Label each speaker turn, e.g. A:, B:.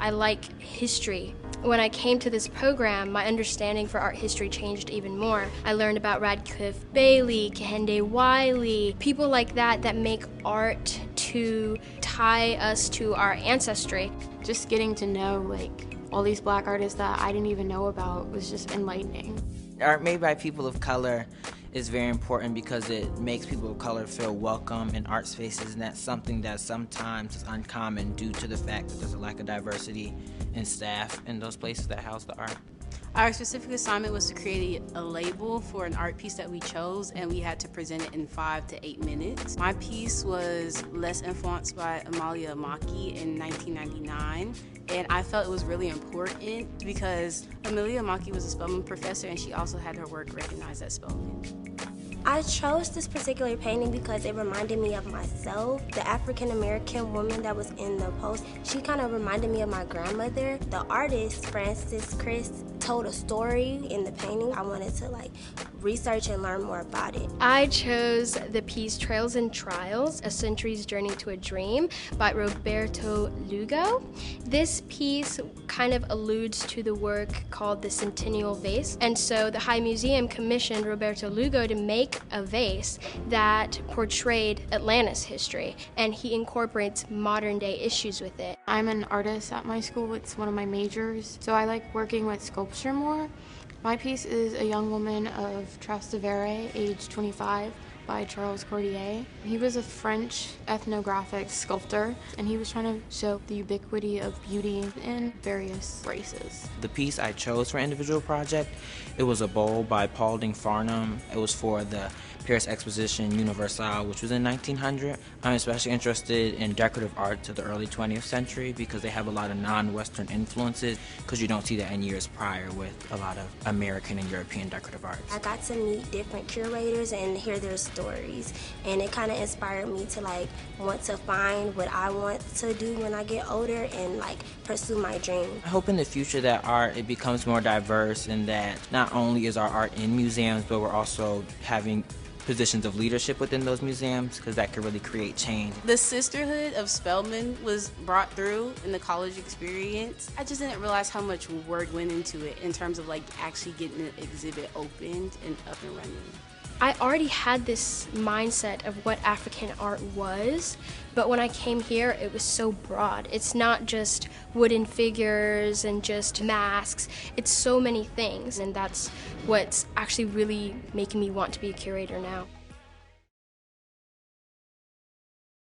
A: I like history. When I came to this program, my understanding for art history changed even more. I learned about Radcliffe Bailey, Kehinde Wiley, people like that that make art to tie us to our ancestry.
B: Just getting to know like all these Black artists that I didn't even know about was just enlightening.
C: Art made by people of color is very important because it makes people of color feel welcome in art spaces, and that's something that sometimes is uncommon due to the fact that there's a lack of diversity in staff in those places that house the art.
D: Our specific assignment was to create a label for an art piece that we chose, and we had to present it in 5 to 8 minutes. My piece was less influenced by Amalia Maki in 1999, and I felt it was really important because Amalia Maki was a Spelman professor, and she also had her work recognized at Spelman.
E: I chose this particular painting because it reminded me of myself. The African American woman that was in the post, she kind of reminded me of my grandmother. The artist, Francis Chris, told a story in the painting. I wanted to research and learn more about it.
A: I chose the piece Trails and Trials, A Century's Journey to a Dream by Roberto Lugo. This piece kind of alludes to the work called the Centennial Vase, and so the High Museum commissioned Roberto Lugo to make a vase that portrayed Atlanta's history, and he incorporates modern day issues with it.
B: I'm an artist at my school. It's one of my majors, so I like working with sculpture more. My piece is A Young Woman of Trastevere, age 25, by Charles Cordier. He was a French ethnographic sculptor, and he was trying to show the ubiquity of beauty in various races.
C: The piece I chose for individual project, it was a bowl by Paul Ding Farnham. It was for the Paris Exposition Universelle, which was in 1900. I'm especially interested in decorative art of the early 20th century because they have a lot of non-Western influences, because you don't see that in years prior with a lot of American and European decorative arts.
E: I got to meet different curators and hear their stories, and it kind of inspired me to want to find what I want to do when I get older and pursue my dream.
C: I hope in the future that art, it becomes more diverse, and that not only is our art in museums, but we're also having positions of leadership within those museums, because that could really create change.
D: The sisterhood of Spelman was brought through in the college experience. I just didn't realize how much work went into it in terms of actually getting the exhibit opened and up and running.
A: I already had this mindset of what African art was, but when I came here, it was so broad. It's not just wooden figures and just masks. It's so many things, and that's what's actually really making me want to be a curator now.